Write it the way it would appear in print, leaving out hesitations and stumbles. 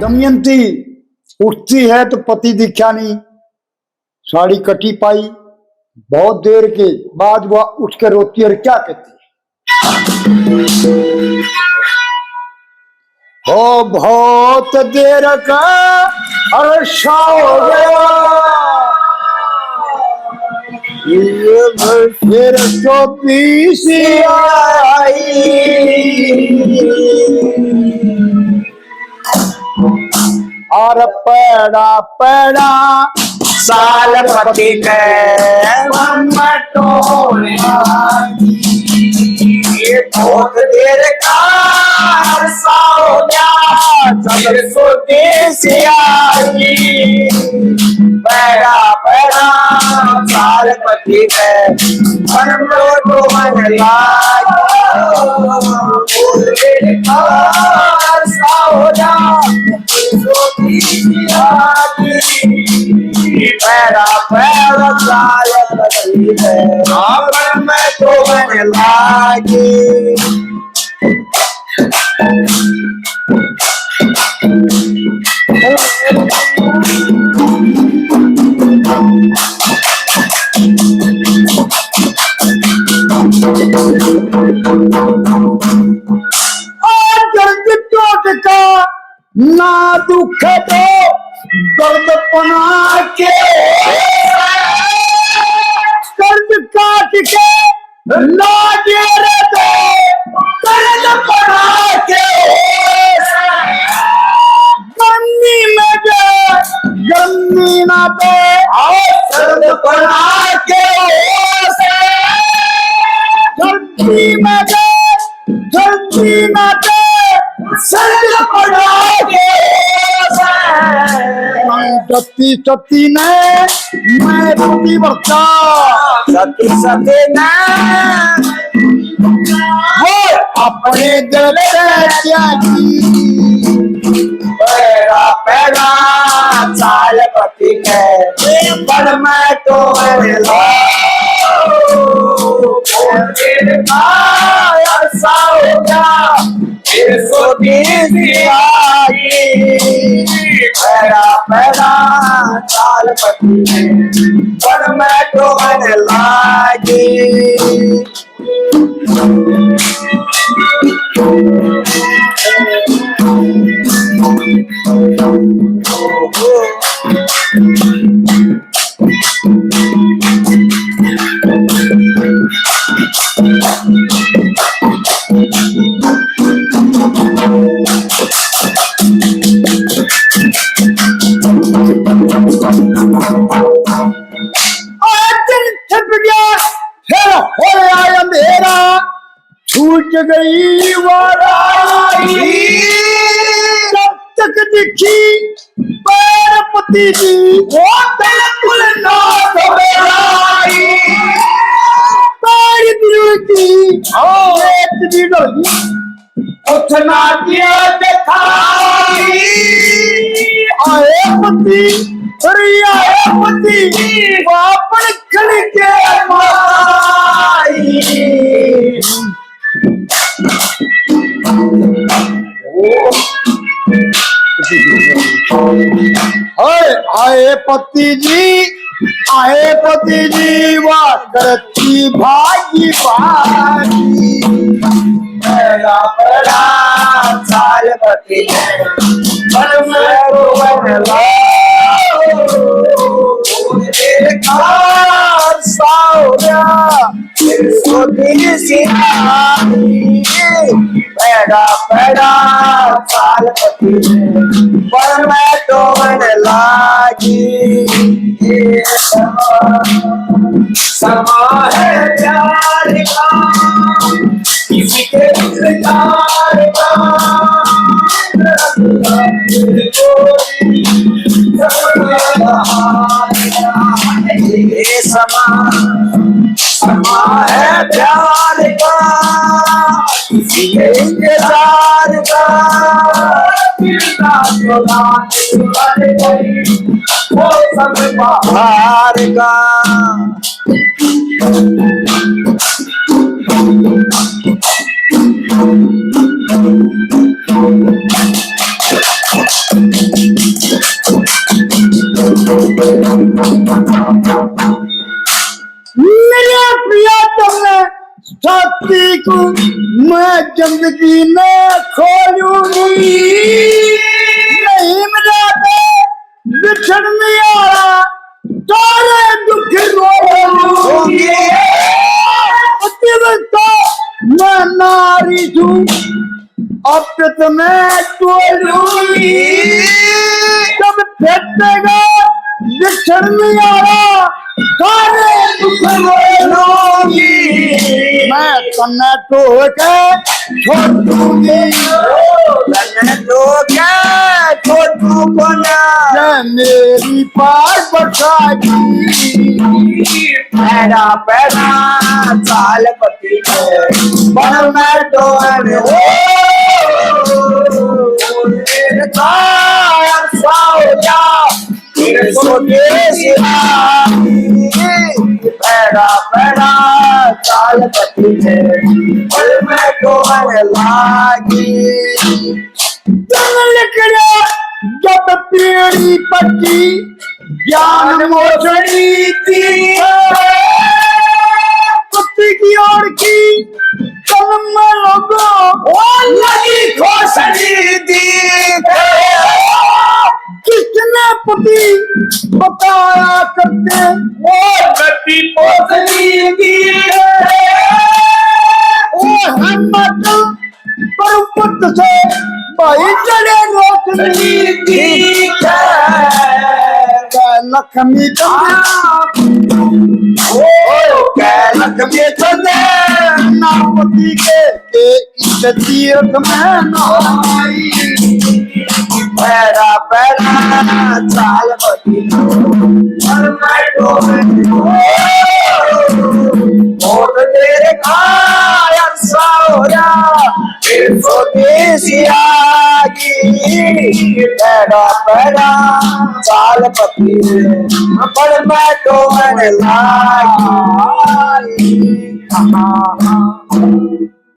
दमयंती उठती है तो पति दिखा नहीं, साड़ी कटी पाई। बहुत देर के बाद वह उठ कर रोती और क्या कहती है, ओ बहुत देर का अरसा हो गया, फिर तो पीसी आई, और पैड़ा पैड़ा साल पति के बहुत देर का अरसा हो गया, जब सोती सी आई, पैरा पैरा साल पति के मन मन लागी, बहुत देर का अरसा हो गया, सोती सी आई, पैरा पैरा साल पति के मन में तो मन लागी। दर्द चोट का ना दुख दो, दर्द पना के दर्द काट के ना जेर दो, दर्द पना के गन्नी में दे गन्नी ना दे, दर्द पना के धरती में दे धरती में दे सर्द पना के सती सती ने मैं पति वर्षा, सती सती ने वो अपने दिल से त्यागी, पैरा पैरा साल पति के पर मैं तो अरसा हो गया, फिर सोती सी आई, पैरा पैरा साल पति के पर मैं तो लागी। फिर हो गया अंधेरा, छूट गई वाराई, जब तक दिखी पैर पति जी वो बिल्कुल ना घबराई, पैर दिल की रेत भी डोली, उठना दिया दिखाई, आए पति अरे आए पति वापन खड़ के माई, आए पति जी वाह करती भागी भागी, पैरा पैरा साल पति के मन में तो मन अरसा हो गया, फिर सोती सी आई, पैरा पैरा साल पति के पर मैं तो मन लागी। समा है प्यार का किसी के इंतजार का, ये समा समा है प्यार का किसी के इंतजार का, वो सब बाहर का। मेरे प्रियतम साथी को मैं जिंदगी में खोलूंगी नहीं मेरा बिछड़ में आया सारे दुख रोलूंगी तो मैं नारी हूँ अब तो मैं टोलूंगी जब फेंकेगा बिछड़ में आया सारे दुख रोलूंगी मैं तन्ने तो के छोड़ दूंगी तन्ने तो के छोड़ दूंगा मेरी पार बरसागी पैरा पैरा चाल पति पर मैं डोर हो पैरा पैरा चाल पति पर मैं डोर लागी जब पीड़ी पट्टी ज्ञान मोचनी थी कुत्ती की ओर की कलम में लोगों लगी खोसनी थी किसने पति बताया करते वो गति पोसनी थी हिम्मत पर पुत से भाई चले रोशनी थी लक्ष्मी लक्ष्मी चंदे नापति के इस तीर्थ में नहाई पैरा पैरा चाल पति और मैं डोर तेरे खाया साया स्वदेशिया की पैरा पैरा चाल पति पर मैं डोर लागी